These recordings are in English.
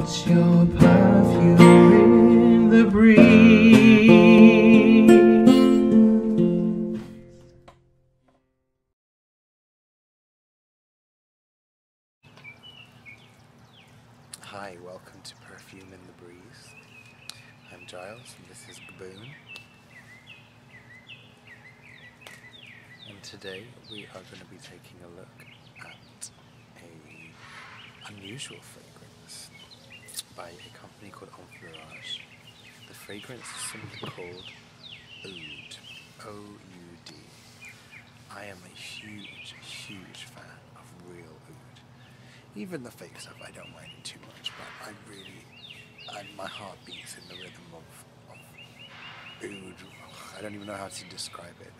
It's your perfume in the breeze. Hi, welcome to Perfume in the Breeze. I'm Giles and this is Baboon. And today we are going to be taking a look at an unusual fragrance by a company called Enfleurage. The fragrance is simply called Oud. O-U-D. I am a huge fan of real oud. Even the fake stuff I don't mind it too much, but my heart beats in the rhythm of oud. I don't even know how to describe it.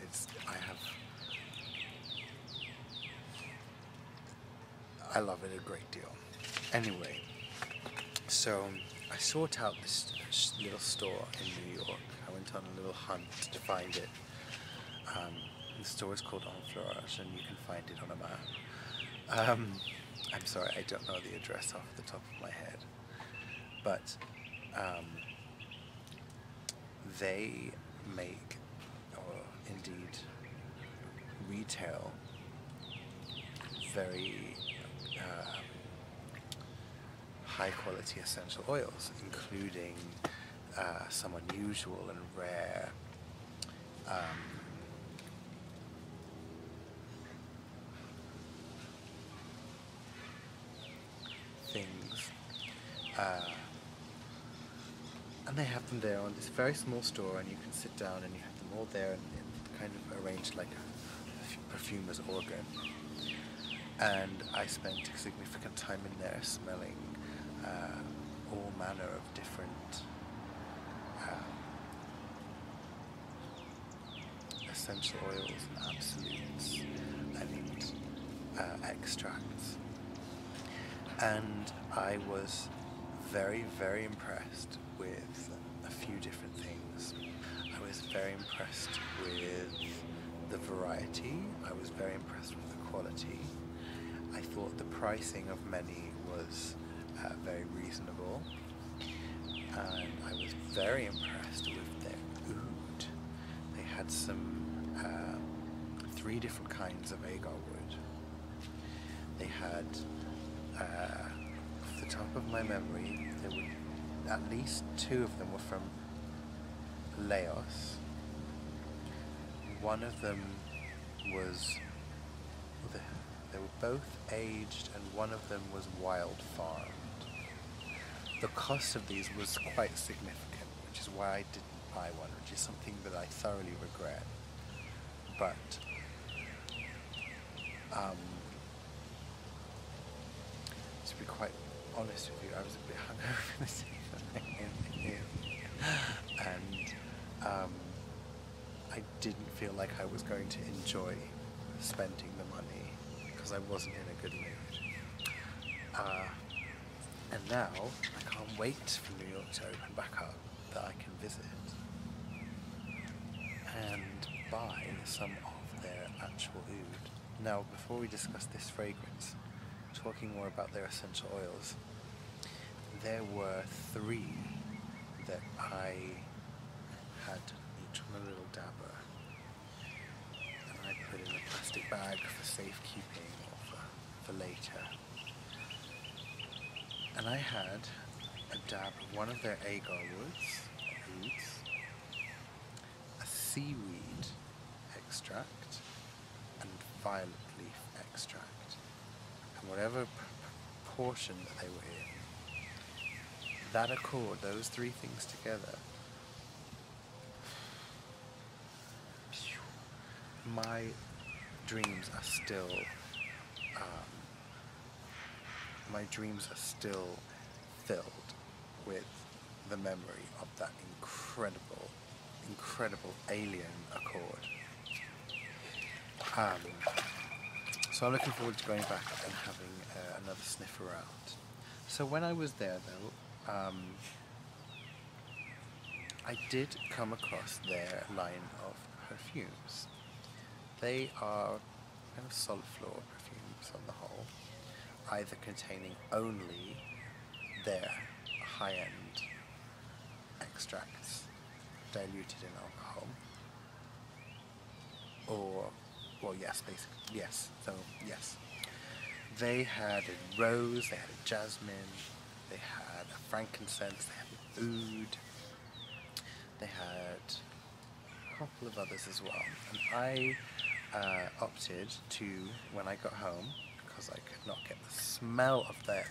I love it a great deal. Anyway, so I sought out this little store in New York. I went on a little hunt to find it. The store is called Enfleurage, and you can find it on a map. I'm sorry, I don't know the address off the top of my head, but they make, or indeed retail, very high quality essential oils, including some unusual and rare things, and they have them there on this very small store, and you can sit down and you have them all there and kind of arranged like a perfumer's organ. And I spent a significant time in there smelling all manner of different essential oils and absolutes and extracts. And I was very impressed with a few different things. I was very impressed with the variety. I was very impressed with the quality. I thought the pricing of many was very reasonable, and I was very impressed with their oud. They had some 3 different kinds of agar wood. They had, off the top of my memory, there were at least 2 of them were from Laos. One of them was, they were both aged, and one of them was wild farmed. The cost of these was quite significant, which is why I didn't buy one, which is something that I thoroughly regret. But to be quite honest with you, I was a bit hungover this evening, and I didn't feel like I was going to enjoy spending the money because I wasn't in a good mood. And now I can't wait for New York to open back up, that I can visit and buy some of their actual oud. Now, before we discuss this fragrance, talking more about their essential oils, there were 3 that I had each on a little dabber, and I put in a plastic bag for safekeeping or for later. And I had a dab of one of their agar woods, a seaweed extract, and violet leaf extract. And whatever proportion that they were in, that accord, those 3 things together, my dreams are still filled with the memory of that incredible alien accord. So I'm looking forward to going back and having another sniff around. So when I was there though, I did come across their line of perfumes. They are kind of solid floor perfumes on the whole, either containing only their high-end extracts diluted in alcohol. Or, well, yes, basically, yes. So, yes. They had a rose, they had a jasmine, they had a frankincense, they had an oud, they had a couple of others as well. And I opted to, when I got home, because I could not get the smell of that,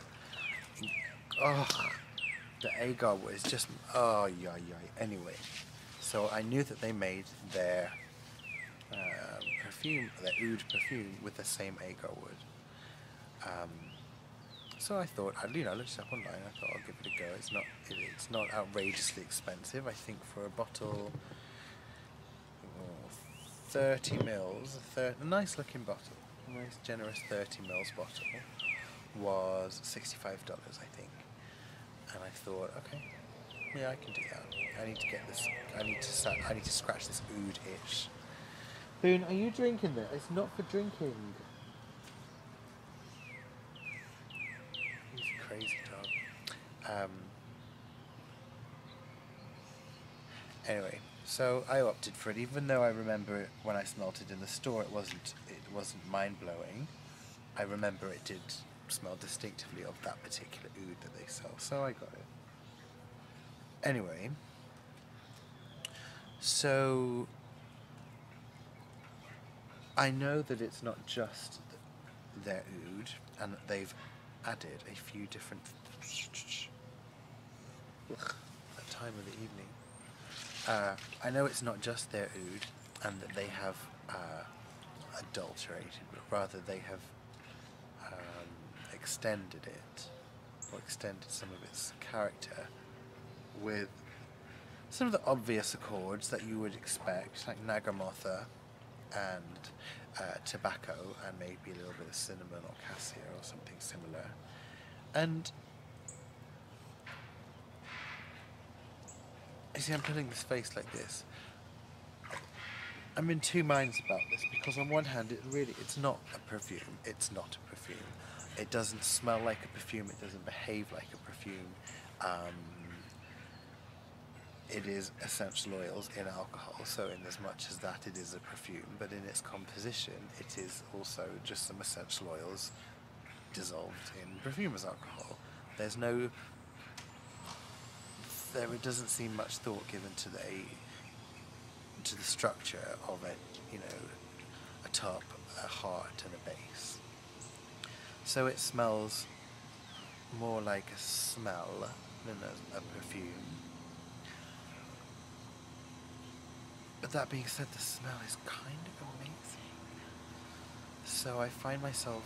the agar was just, oh, yay. Anyway, so I knew that they made their perfume, their oud perfume, with the same agar wood. So I thought, I looked it up online. I thought I'll give it a go. It's not outrageously expensive. I think for a bottle, 30 mils, a nice looking bottle, a nice generous 30 mils bottle, was $65, I think. And I thought, okay, yeah, I can do that. I need to get this. I need to scratch this oud itch. Boone, are you drinking this? It's not for drinking. He's a crazy dog. Anyway, so I opted for it, even though I remember it when I smelt it in the store. It wasn't mind blowing. I remember it did smell distinctively of that particular oud that they sell, so I got it. Anyway, so I know that it's not just their oud, and that they've added a few different that time of the evening. I know it's not just their oud, and that they have adulterated, but rather they have extended it, or extended some of its character with some of the obvious accords that you would expect, like nagamotha and tobacco, and maybe a little bit of cinnamon or cassia or something similar. And you see, I'm putting this face like this. I'm in two minds about this, because on one hand, it's not a perfume. It's not a perfume. It doesn't smell like a perfume. It doesn't behave like a perfume. It is essential oils in alcohol, so in as much as that it is a perfume, but in its composition it is also just some essential oils dissolved in perfumer's alcohol. There doesn't seem much thought given to the structure of it, a top, a heart and a base. So it smells more like a smell than a perfume. But that being said, the smell is kind of amazing. So I find myself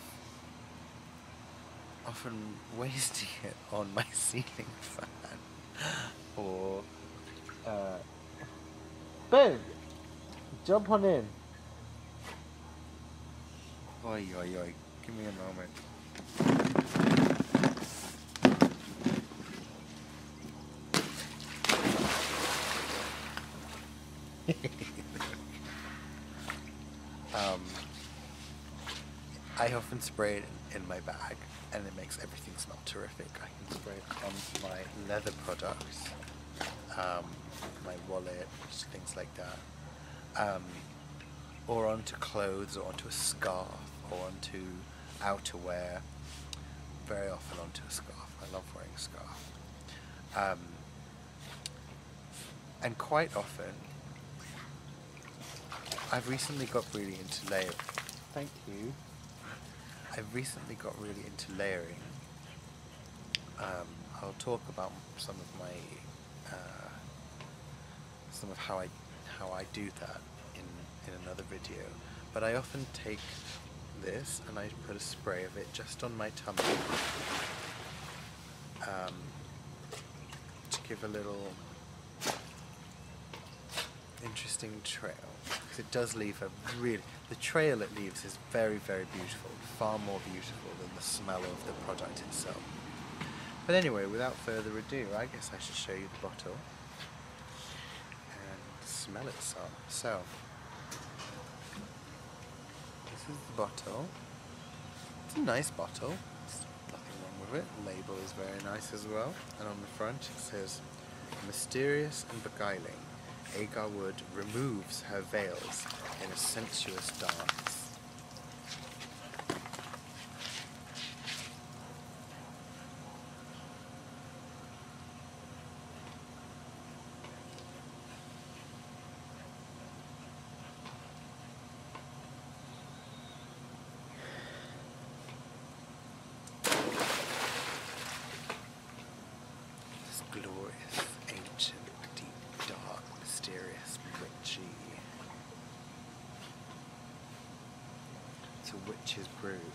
often wasting it on my ceiling fan. Or, boom! Jump on in. Oi. Give me a moment. I often spray it in my bag, and it makes everything smell terrific. I can spray it on my leather products, my wallet, things like that, or onto clothes, or onto a scarf, or onto outerwear. Very often onto a scarf. I love wearing a scarf. And quite often, I've recently got really into layering. Thank you. I've recently got really into layering. I'll talk about some of how I do that in another video. But I often take this and I put a spray of it just on my tummy, to give a little interesting trail, because it does leave the trail it leaves is very, very beautiful, far more beautiful than the smell of the product itself. But anyway, without further ado, I guess I should show you the bottle and smell it some. So this is the bottle. It's a nice bottle. There's nothing wrong with of it. The label is very nice as well. And on the front it says, mysterious and beguiling, Agar Wood removes her veils in a sensuous dance. Glorious, ancient, deep, dark, mysterious, witchy. It's a witch's brew.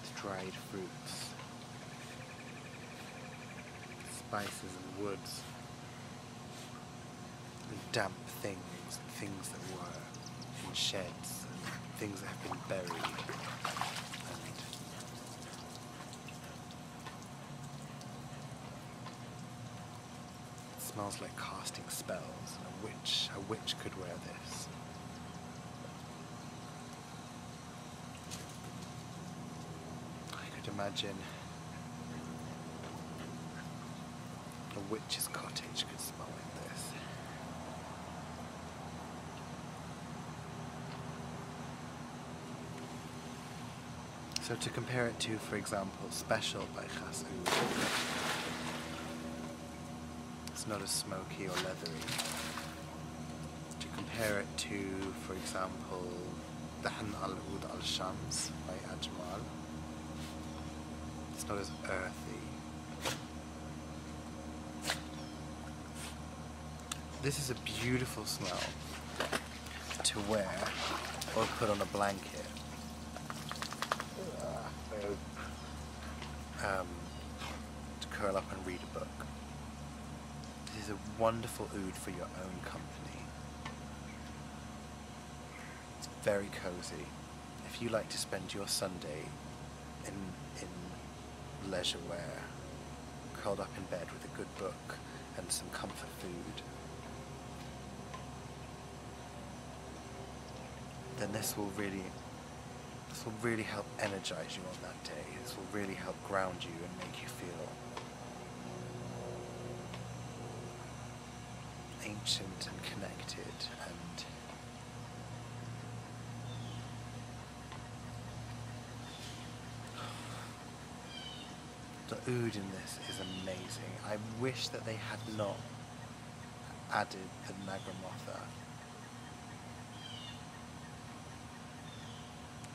It's dried fruits, spices and woods, and damp things, and things that were in sheds, and things that have been buried. Smells like casting spells, and a witch could wear this. I could imagine a witch's cottage could smell like this. So to compare it to, for example, Special by Khas Oud. It's not as smoky or leathery. To compare it to, for example, Dahn al-Oud al-Shams by Ajmal. It's not as earthy. This is a beautiful smell to wear or put on a blanket. To curl up and read a book. This is a wonderful oud for your own company. It's very cozy. If you like to spend your Sunday in leisure wear, curled up in bed with a good book and some comfort food, then this will really help energize you on that day. This will really help ground you and make you feel ancient and connected and the oud in this is amazing. I wish that they had not added the Nagramotha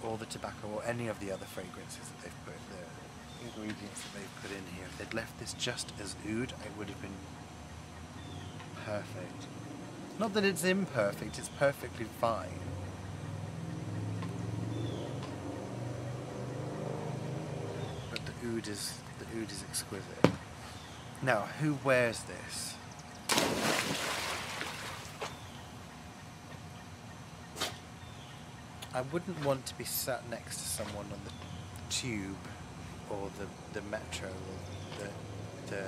or the tobacco or any of the other fragrances that they've put, the ingredients that they've put in here. If they'd left this just as oud, it would have been perfect. Not that it's imperfect, it's perfectly fine. But the oud is exquisite. Now, who wears this? I wouldn't want to be sat next to someone on the tube or the metro or the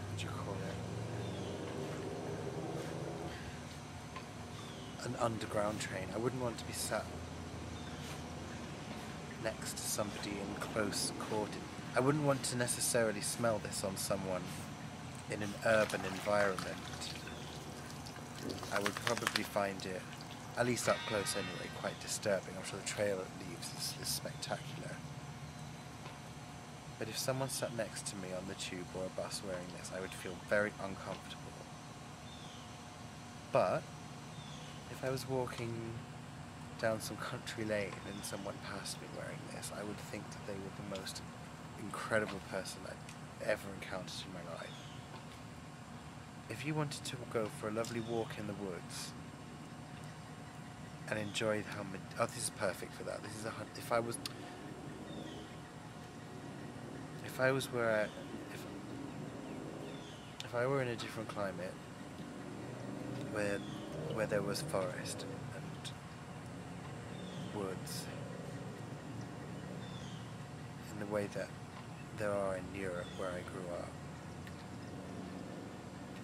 what do you call it? An underground train. I wouldn't want to be sat next to somebody in close quarters. I wouldn't want to necessarily smell this on someone in an urban environment. I would probably find it, at least up close anyway, quite disturbing. I'm sure the trail it leaves is spectacular. But if someone sat next to me on the tube or a bus wearing this, I would feel very uncomfortable. But if I was walking down some country lane and someone passed me wearing this, I would think that they were the most incredible person I've ever encountered in my life. If you wanted to go for a lovely walk in the woods and enjoy oh, this is perfect for that. This is if I were in a different climate where there was forest and woods in the way that there are in Europe where I grew up,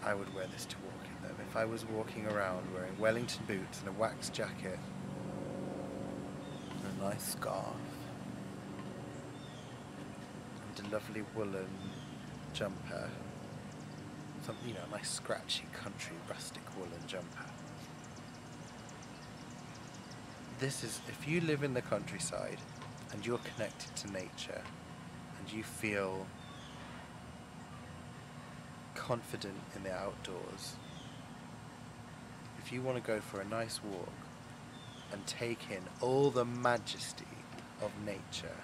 I would wear this to walk in them. If I was walking around wearing Wellington boots and a wax jacket and a nice scarf lovely woolen jumper, something, you know, a nice scratchy country rustic woolen jumper. This is, if you live in the countryside and you're connected to nature and you feel confident in the outdoors, if you want to go for a nice walk and take in all the majesty of nature,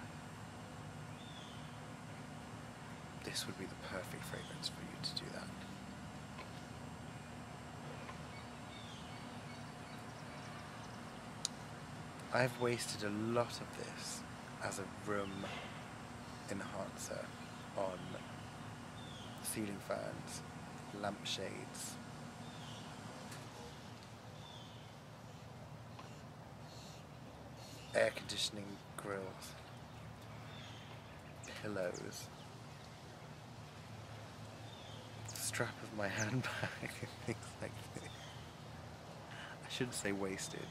this would be the perfect fragrance for you to do that. I've wasted a lot of this as a room enhancer on ceiling fans, lampshades, air conditioning grills, pillows, the strap of my handbag, and things like this. I shouldn't say wasted,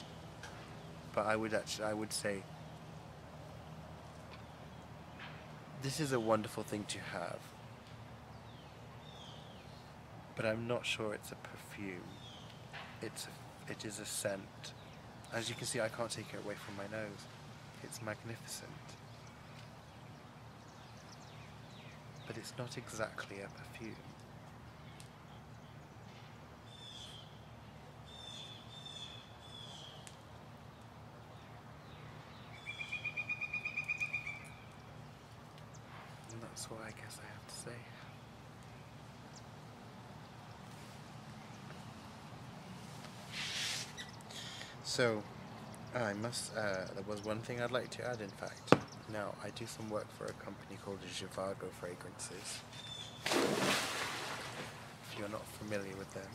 but I would say this is a wonderful thing to have, but I'm not sure it's a perfume. It is a scent. As you can see, I can't take it away from my nose. It's magnificent. But it's not exactly a perfume. And that's what I guess I have to say. So, there was one thing I'd like to add, in fact. Now, I do some work for a company called Gilo Fragrances. If you're not familiar with them,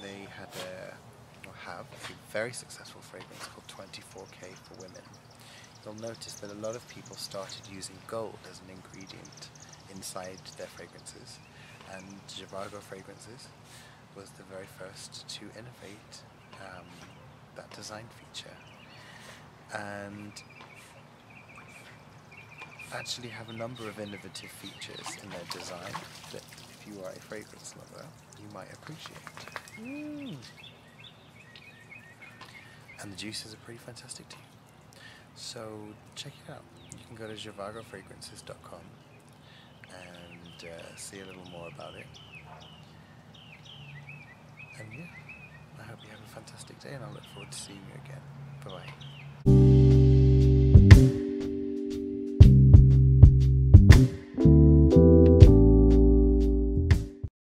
they have a very successful fragrance called 24K for women. You'll notice that a lot of people started using gold as an ingredient inside their fragrances, and Gilo Fragrances was the very first to innovate that design feature, and actually have a number of innovative features in their design that, if you are a fragrance lover, you might appreciate. And the juices are pretty fantastic too. So check it out. You can go to JavagoFragrances.com and see a little more about it. And yeah, I hope you have a fantastic day, and I look forward to seeing you again. Bye-bye.